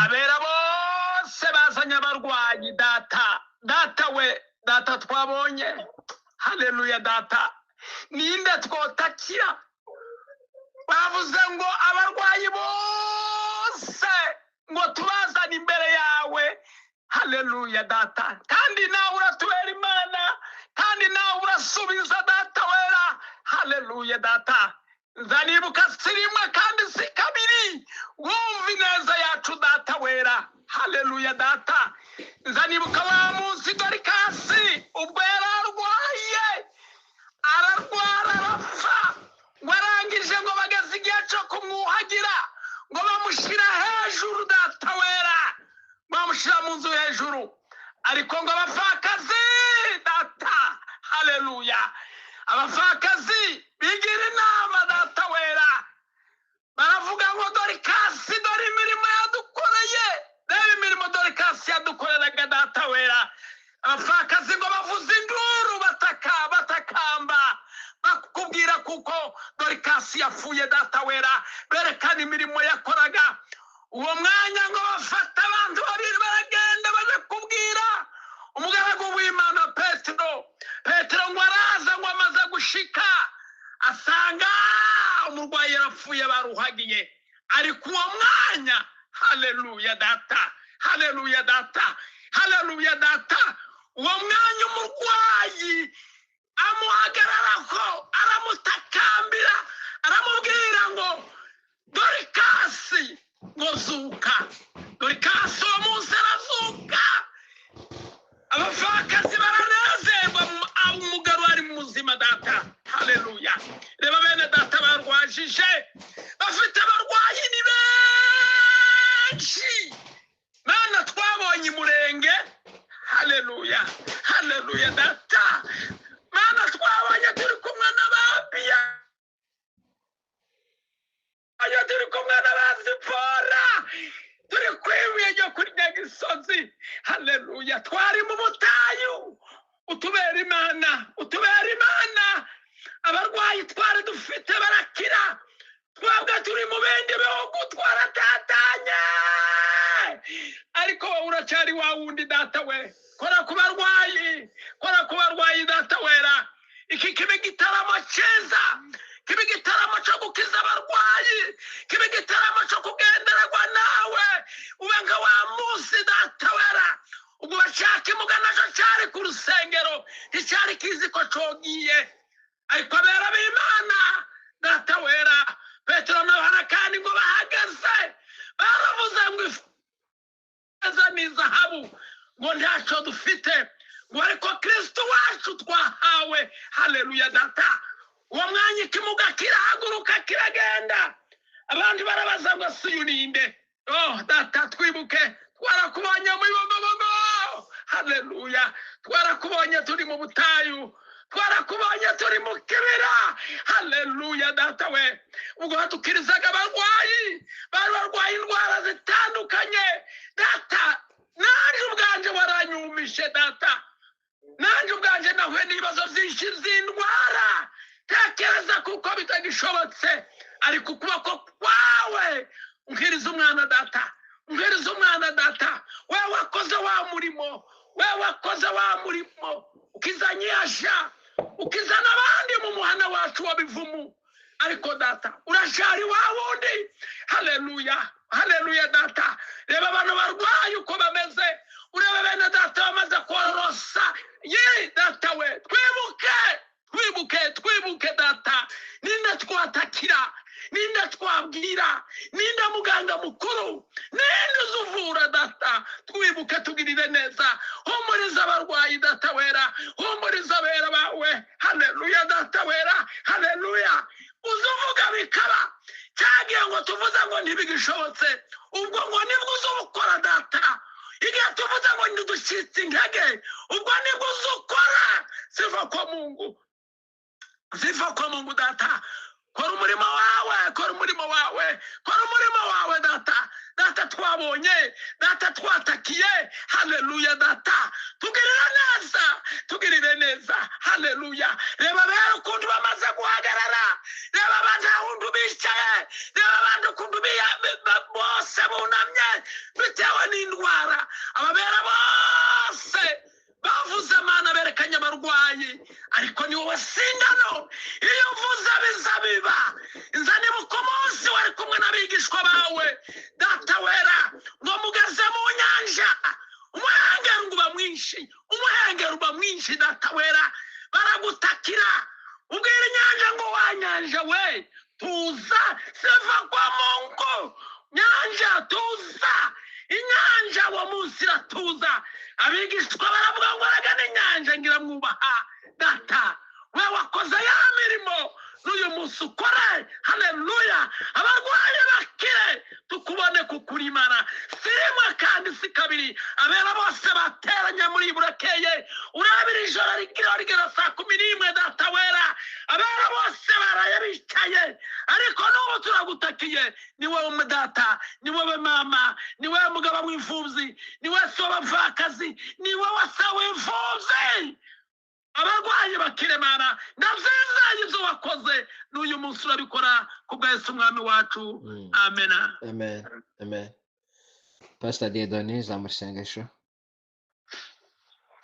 abera bose bazanye abarwayi data we data twabonye haleluya data ninde twotakira bavuze ngo abarwayi bose ngo tubazane imbere yawe haleluya data kandi nawe uratubera imana kandi nawe urasubiza data wera haleluya data nzanibuka si rimwe kandi si kabiri wumva ineza yacu data wera haleluya data nzanibuka wa munsi Dorikasi ubwo yararwaye ararwara arapfa ngo arangije ngo bageze igihe cyo kumwuhagira ngo bamushyira hejuru data wera bamushyira mu nzu hejuru ariko ngo abapfakazi data haleluya abapfakazi bigira inama data wera baravuga ngo Dorikasi dore imirimo yadukoreye reba imirimo Dorikasi yadukoreraga data wera abapfakazi ngo bavuze induru batakamba bakubwira kuko Dorikasi yapfuye data wera berekana imirimo yakoraga uwo mwanya ngo bafata abantu babiri baragenda baje kubwira umugaragu w'Imana Petero ngo araza ngo amaze gushika asanga umurwayi yarapfuye baruhagiye ariko uwo mwanya haleluya data haleluya data haleluya data uwo mwanya umurwayi amuhagararaho aramutakambira aramubwira ngo Dorikasi ngo zuka Dorikasi uwo munsi arazuka abapfakazi baranezerwa umugabo ari muzima data haleluya reba bene data barwajije bafite abarwayi ni benshi mana twabonye umurenge haleluya haleluya data mana twabonye turi kumwe n'ababiya ayo turi kumwe n'abazipfora turi kwibuye ryo kuri Nyagisozi haleluya twari mu butayu utubera imana abarwayi twari dufite barakira twabwa turi mu bindi bihugu twaratatanye ariko wowe uracyari wa wundi data we kora ku barwayi data wera iki kibe gitaramo cyiza kibe gitaramo cyo gukiza abarwayi kibe gitaramo cyo kugendererwa nawe ube nka wa munsi data wera ubwo bashaka imugana cyo cyari ku rusengero nticyari kizi ko cogiye ariko abera b'Imana data wera Petero na Yohana kandi ngo bahagaze baravuze ngo ifeza n'izahabu ngo ntacyo dufite ngo ariko Kristo wacu twahawe haleluya data uwo mwanya ikimuga kirahaguruka kiragenda abandi barabaza ngo siyuninde data twibuke twarakubonye mu bibogobogo haleluya twarakubonye turi mu butayu twarakubonye turi mu kibira haleluya data we ubwo batukirizaga abarwayi bari barwaye indwara zitandukanye data nanjye ubwanje waranyumishe data nanjye ubwanje nahuye n'ibibazo byinshi z'indwara tekereza kuko bitagishobotse ariko ukuboko kwawe unkiriza umwana data wewe wakoze wa murimo ukiza nyasha ukiza n'abandi mu muhana wacu wabivumu ariko data urashari wa wundi haleluya data reba abantu barwaye uko bameze urebe bene data bamaze kororosa data we twibuke data ninde twatakira ninde twabwira ninde muganga mukuru ninde uzuvura data twibuke tugirire neza humuriza abarwayi data wera humuriza abera bawe haleluya data wera haleluya uzuvuga bikaba cyagiye ngo tuvuze ngo ntibigishobotse ubwo ngo nibwo uzukora data igihe tuvuze ngo ntiducitse intege ubwo nibwo uzukora siva kwa Mungu data kora umurimo wawe data twabonye data twatakiye haleluya data tugirire neza haleluya reba bero ukuntu bamaze guhagarara reba abantu ukuntu bicaye reba abantu ukuntu bose bose bunamye bitewe n'indwara ababera bose bavuze Mana berekanye abarwayi ariko ni wowe singano iyo uvuze biza biba inzaniye ku munsi wari kumwe n'abigishwa bawe data wera ngo mugeze mu nyanja umuhengeri uba mwinshi umuhengeri uba mwinshi data wera baragutakira ubwira inyanja ngo wanyanja we tuza seva kwa Mungu nyanja tuza inyanja wa munsi iratuza abigishwa baravuga ngo ragana inyanja ngira mwubaha data we wakoze ya mirimo n'uyu munsi ukore haleluya abarwayi bakire tukubone kukurimana si rimwe kandi si kabiri abera bose bateranye muri burakeye urabira ijoro rigera saa 11 data wera abera bose baraye bicaye ariko n'ubu turagutakiye ni wowe data ni wowe mama ni wowe mugabo w'imfubyi ni wowe so bavakazi ni wowe se w'imfubyi abarwayi bakire Mana ndavyiza ibyo wakoze n'uyu munsi urabikora kubwa Yesu umwami wacu amen amen amen. Pastor Dieudonné zamusengesho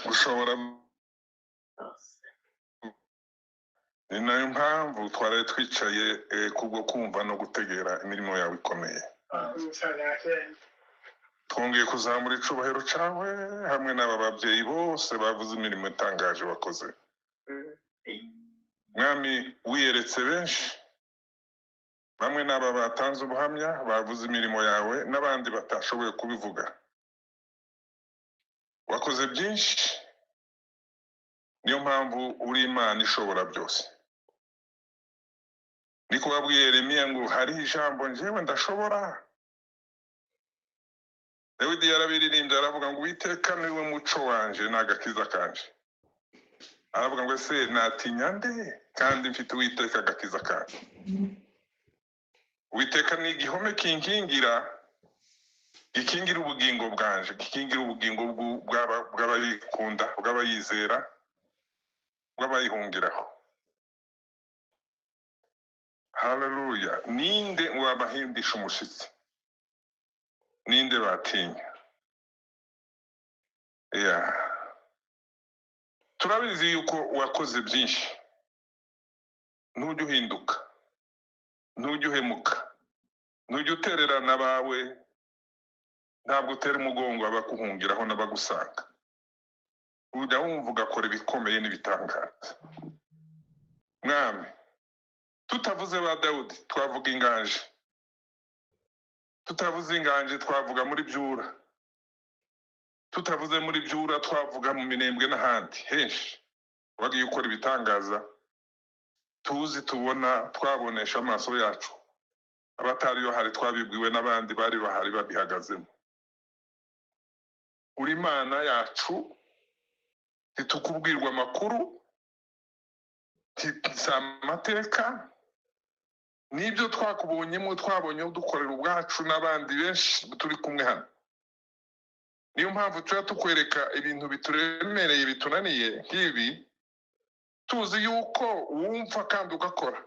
ushobora ni nayo mpamvu twari twicaye kubwo kumva no gutegera imirimo yawe ikomeye twongeye kuzamura icubahiro cawe hamwe n'aba babyeyi bose bavuze imirimo itangaje wakoze mwami wiyeretse benshi bamwe n'aba batanze ubuhamya bavuze imirimo yawe n'abandi batashoboye kubivuga wakoze byinshi niyo mpamvu uri Imana ishobora byose niko babwiye Yeremiya ngo hari ijambo njyewe ndashobora Dawidi yarabiririmbye aravuga ngo Uwiteka niwe muco wanje n'agakiza kanje aravuga ngo ese natinya nde kandi mfite Uwiteka agakiza kanje Uwiteka ni igihome kinkingira gikingira ubugingo bwanje gikingira ubugingo bw'abayikunda bw'abayizera bw'abayihungiraho haleluya ninde wabahindisha umushitsi ninde batinya turabizi yuko wakoze byinshi ntujye uhinduka ntujye uhemuka ntujye utererana bawe ntabwo utera umugongo abakuhungiraho n'abagusanga ujya wumva ugakora ibikomeye n'ibitangaza mwami tutavuze ba Dawudi twavuga inganje tutavuze inganje twavuga muri byura tutavuze muri byura twavuga mu minembwe n'ahandi henshi wagiye ukora ibitangaza tuzi tubona twabonesha amaso yacu abatari bahari twabibwiwe n'abandi bari bahari babihagazemo uri Imana yacu titukubwirwa amakuru amateka nibyo twakubonyemo twabonye udukorera ubwacu n'abandi benshi turi kumwe hano niyo mpamvu tuba tukwereka ibintu bituremereye bitunaniye nk'ibi tuzi yuko wumva kandi ugakora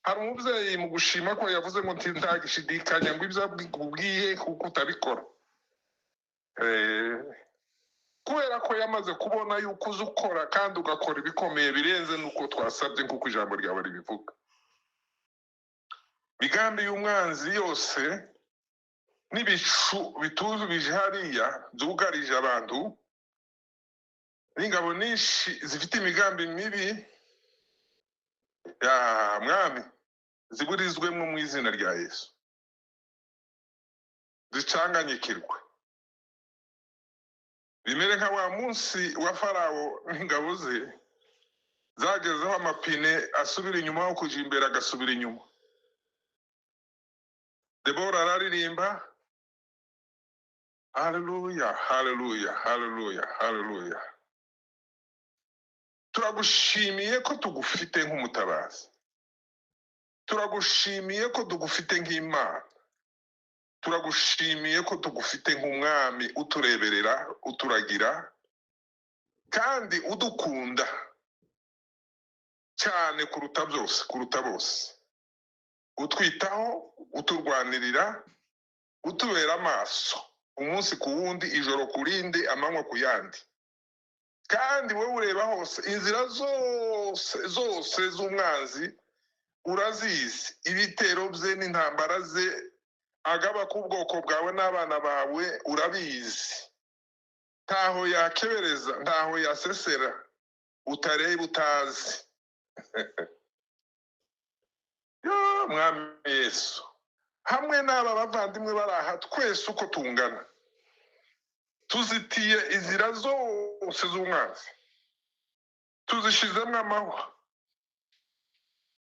hari umubyeyi mu gushima ko yavuze ngo ntagishidikanya ngo ibyo akubwiye kuko utabikora kubera ko yamaze kubona yuko uzi ukora kandi ugakora ibikomeye birenze nuko twasabye nk'uko ijambo ryawe ribivuga migambi y'umwanzi yose n'ibicu bituzubije hariya byugarije abantu n'ingabo nyinshi zifite imigambi mibi ya mwami ziburizwemo mu izina rya Yesu zicanganyikirwe bimere nka wa munsi wa Farawo n'ingabo ze zagezeho amapine asubira inyuma aho kuja imbere agasubira inyuma Debora araririmba haleluya haleluya haleluya haleluya turagushimiye ko tugufite nk'umutabazi turagushimiye ko tugufite nk'Imana turagushimiye ko tugufite nk'umwami utureberera uturagira kandi udukunda cyane kuruta byose kuruta bose utwitaho uturwanirira utubera amaso umunsi ku wundi, ijoro ku rindi, amanywa ku yandi. Kandi wowe ureba hose, inzira zose z'umwanzi urazizi, ibitero bye n'intambara ze agaba ku bwoko bwawe n'abana bawe urabizi. Ntaho yakebereza, ntaho yasesera, utareba utazi. Yo Mwami Yesu, hamwe n'aba bavandimwe baraha twese uko tungana, tuzitiye inzira zose z'umwanzi, tuzishizemo amahwa,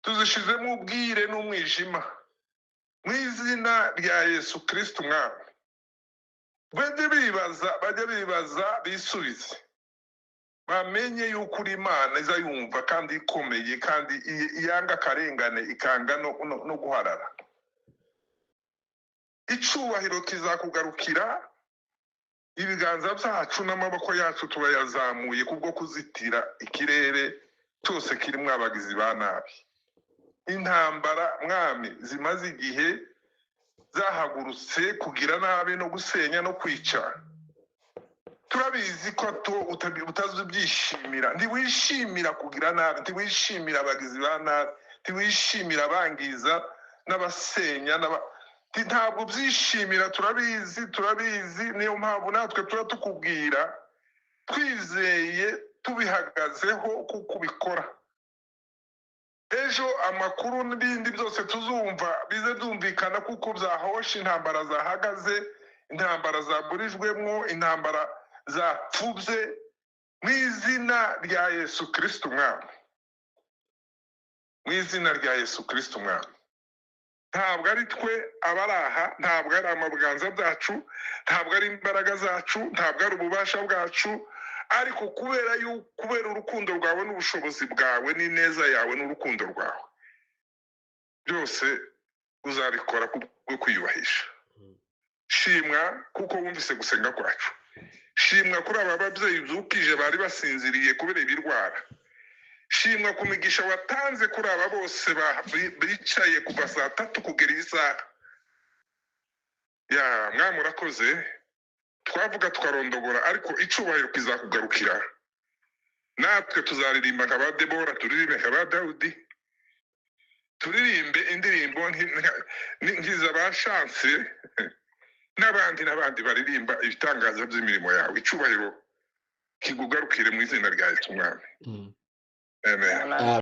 tuzishizemo ubwire n'umwijima, mu izina rya Yesu Kristo Umwami. Bajye bibaza bisubize, bamenye yuko uri Imana iza yumva kandi ikomeye, kandi iyanga akarengane, ikanga no guharara. Icubahiro kizakugarukira, ibiganza byacu n'amaboko yacu turayazamuye kubwo kuzitira ikirere cyose kirimo abagizi ba nabi. Intambara Mwami zimaze igihe zahagurutse kugira nabi no gusenya no kwica. Turabizi ko utazibyishimira, ntiwishimira kugira nabi, ntiwishimira abagizi ba nabi, ntiwishimira abangiza n'abasenya ntabwo byishimira. Turabizi, niyo mpamvu natwe tukubwira twizeye, tubihagazeho kuko ubikora. Ejo amakuru n'ibindi byose tuzumva bize byumvikana kuko byahoshe, intambara zahagaze, intambara zaburijwemo, intambara zapfubye, mu izina rya Yesu Kristo Umwami. Mu izina rya Yesu Kristo Umwami. Ntabwo ari twe abaraha, ntabwo ari amabuganza byacu, ntabwo ari imbaraga zacu, ntabwo ari ububasha bwacu, ariko kubera urukundo rwawe n'ubushobozi bwawe n'ineza yawe n'urukundo rwawe, byose uzabikora kubwo kwiyubahisha. Shimwa kuko wumvise gusenga kwacu. Shimwa kuri aba babyeyi byukije bari basinziriye kubera ibirwara. Shimwa ku migisha watanze kuri aba bose bicaye kuva saa 3 kugera isaha. Ya Mwami urakoze, twavuga tukarondogora, ariko icubahiro kizakugarukira. Natwe tuzaririmba nka ba Debora, turirimbe nka ba Dawudi, turirimbe indirimbo nkiza ba Chance n'abandi baririmba ibitangaza by'imirimo yawe. Icubahiro kigugarukire mu izina rya Yesu Mwami. Amen.